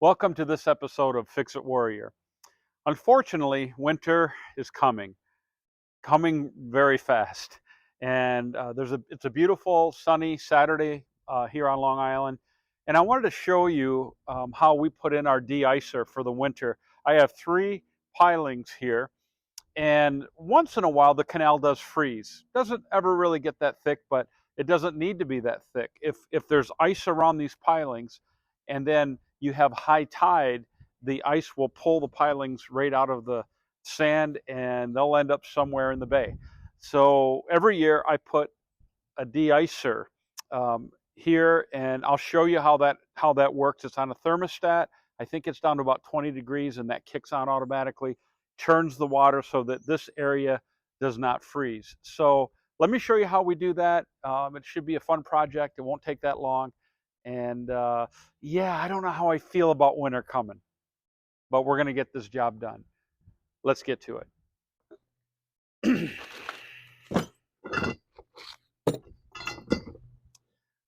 Welcome to this episode of Fix It Warrior. Unfortunately, winter is coming very fast. And it's a beautiful sunny Saturday here on Long Island. And I wanted to show you how we put in our de-icer for the winter. I have 3 pilings here. And once in a while, the canal does freeze. Doesn't ever really get that thick, but it doesn't need to be that thick. If there's ice around these pilings, and then you have high tide, the ice will pull the pilings right out of the sand, and they'll end up somewhere in the bay. So every year I put a de-icer here, and I'll show you how that works. It's on a thermostat. I think it's down to about 20 degrees, and that kicks on automatically, turns the water so that this area does not freeze. So let me show you how we do that. It should be a fun project. It won't take that long. And yeah, I don't know how I feel about winter coming, but we're going to get this job done. Let's get to it.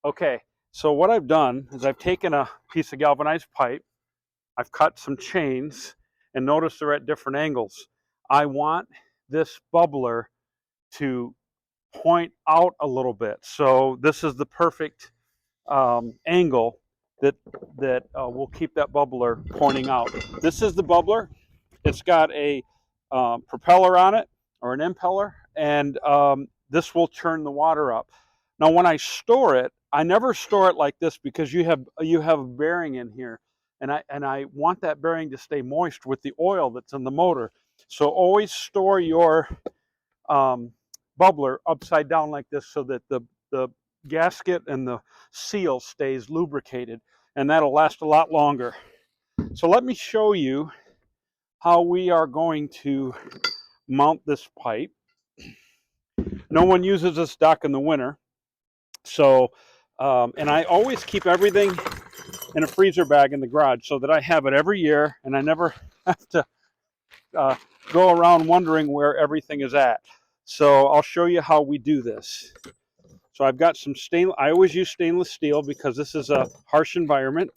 Okay, so what I've done is I've taken a piece of galvanized pipe, I've cut some chains, and notice they're at different angles. I want this bubbler to point out a little bit. So this is the perfect angle that will keep that bubbler pointing out. This is the bubbler. It's got a propeller on it, or an impeller, and this will turn the water up. Now when I store it, I never store it like this because you have a bearing in here, and I want that bearing to stay moist with the oil that's in the motor. So always store your bubbler upside down like this so that the gasket and the seal stays lubricated, and that'll last a lot longer. So let me show you how we are going to mount this pipe. No one uses this dock in the winter, so and I always keep everything in a freezer bag in the garage so that I have it every year, and I never have to go around wondering where everything is at. So I'll show you how we do this. So I've got some stainless. I always use stainless steel because this is a harsh environment,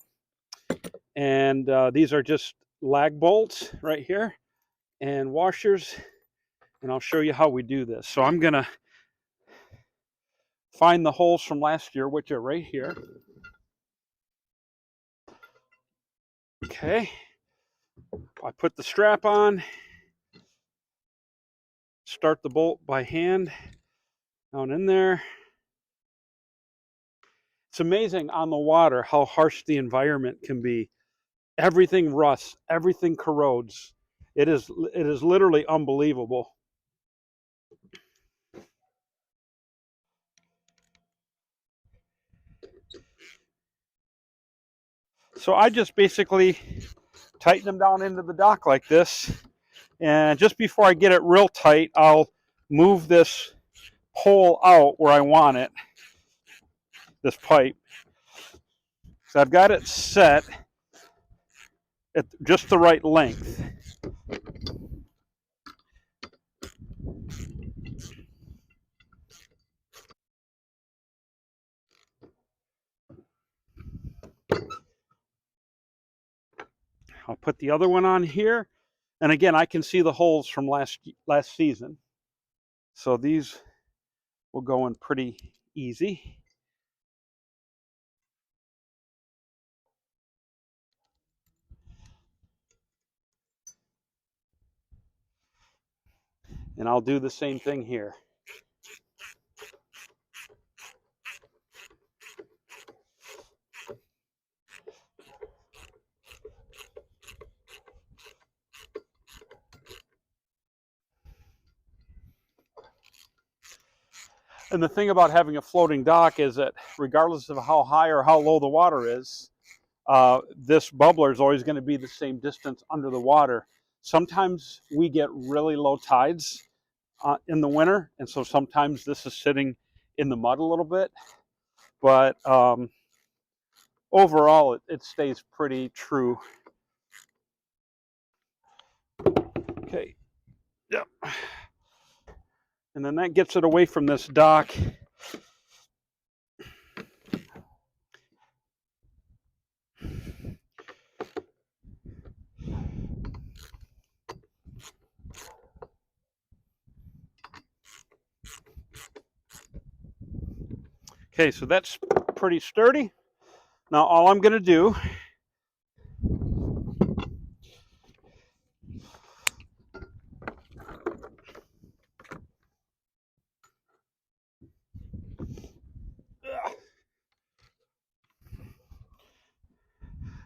and these are just lag bolts right here and washers, and I'll show you how we do this. So I'm gonna find the holes from last year, which are right here. Okay, I put the strap on, start the bolt by hand down in there. It's amazing on the water how harsh the environment can be. Everything rusts, everything corrodes. It is literally unbelievable. So I just basically tighten them down into the dock like this, and just before I get it real tight, I'll move this pole out where I want it, this pipe. So I've got it set at just the right length. I'll put the other one on here, and again, I can see the holes from last season, so these will go in pretty easy. And I'll do the same thing here. And the thing about having a floating dock is that regardless of how high or how low the water is, this bubbler is always going to be the same distance under the water. Sometimes we get really low tides in the winter, and so sometimes this is sitting in the mud a little bit, but overall it stays pretty true. Okay, yep. And then that gets it away from this dock. Okay, so that's pretty sturdy. Now all I'm going to do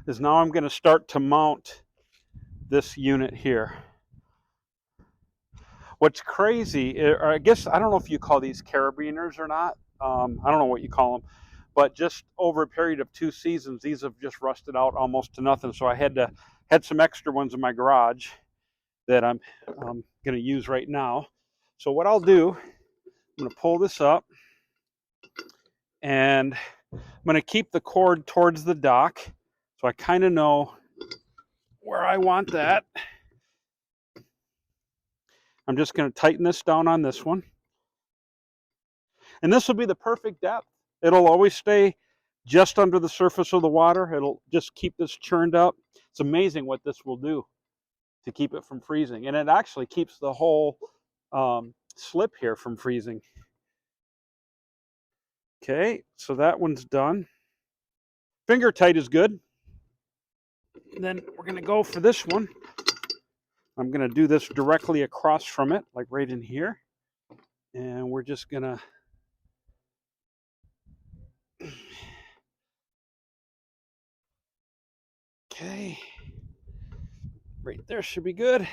is now I'm going to start to mount this unit here. What's crazy, or I guess, I don't know if you call these carabiners or not. I don't know what you call them, but just over a period of 2 seasons, these have just rusted out almost to nothing. So I had some extra ones in my garage that I'm going to use right now. So what I'll do, I'm going to pull this up, and I'm going to keep the cord towards the dock, so I kind of know where I want that. I'm just going to tighten this down on this one. And this will be the perfect depth. It'll always stay just under the surface of the water. It'll just keep this churned up. It's amazing what this will do to keep it from freezing. And it actually keeps the whole slip here from freezing. Okay, so that one's done. Finger tight is good. And then we're going to go for this one. I'm going to do this directly across from it, like right in here. And we're just going to okay, right there should be good.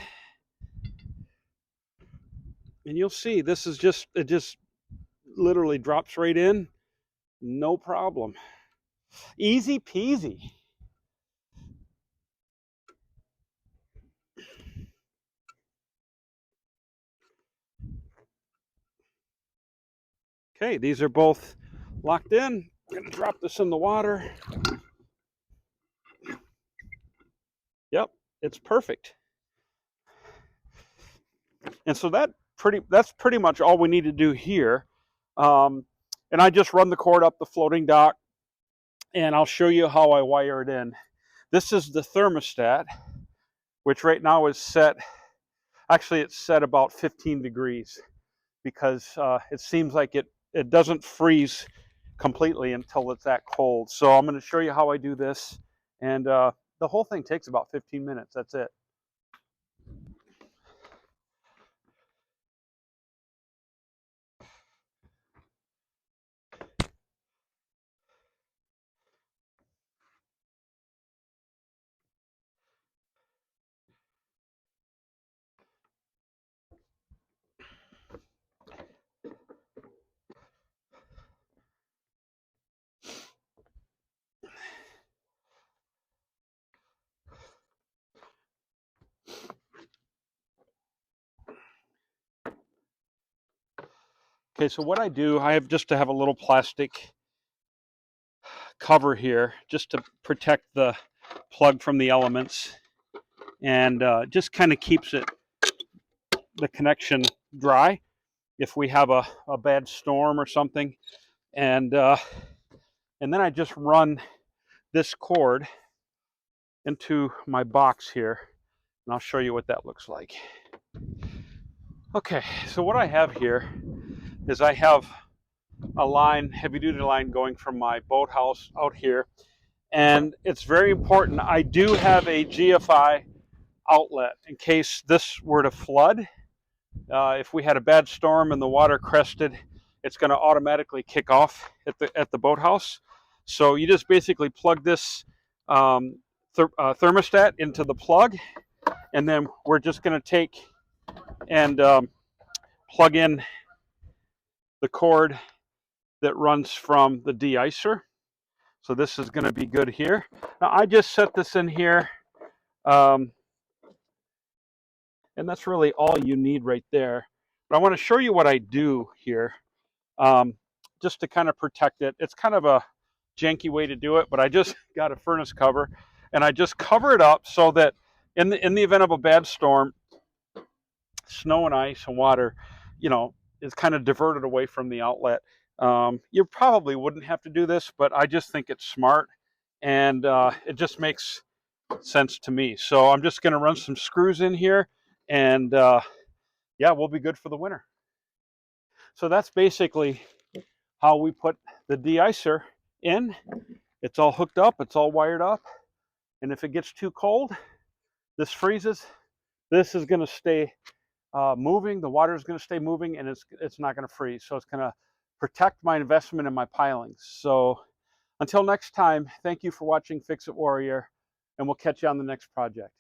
And you'll see this is just, it just literally drops right in, no problem. Easy peasy. Okay, these are both locked in. I'm going to drop this in the water. Yep, it's perfect. And so that's pretty much all we need to do here. And I just run the cord up the floating dock, and I'll show you how I wire it in. This is the thermostat, which right now is set, actually it's set about 15 degrees because it seems like it doesn't freeze completely until it's that cold. So I'm going to show you how I do this, and the whole thing takes about 15 minutes. That's it. Okay, so what I do, I have just to have a little plastic cover here just to protect the plug from the elements, and just kind of keeps the connection dry if we have a bad storm or something. And then I just run this cord into my box here, and I'll show you what that looks like. Okay, so what I have here is I have a line, heavy duty line, going from my boathouse out here, and it's very important. I do have a GFI outlet in case this were to flood. If we had a bad storm and the water crested, it's going to automatically kick off at the boathouse. So you just basically plug this thermostat into the plug, and then we're just going to take and plug in the cord that runs from the De-Icer. So this is going to be good here. Now I just set this in here, and that's really all you need right there. But I want to show you what I do here, just to kind of protect it. It's kind of a janky way to do it, but I just got a furnace cover, and I just cover it up so that in the event of a bad storm, snow and ice and water, is kind of diverted away from the outlet. You probably wouldn't have to do this, but I just think it's smart, and it just makes sense to me. So I'm just going to run some screws in here, and yeah, we'll be good for the winter. So that's basically how we put the de-icer in. It's all hooked up, it's all wired up. And if it gets too cold, this freezes. This is going to stay moving. The water is going to stay moving, and it's not going to freeze. So it's going to protect my investment in my pilings. So until next time, thank you for watching Fix It Warrior, and we'll catch you on the next project.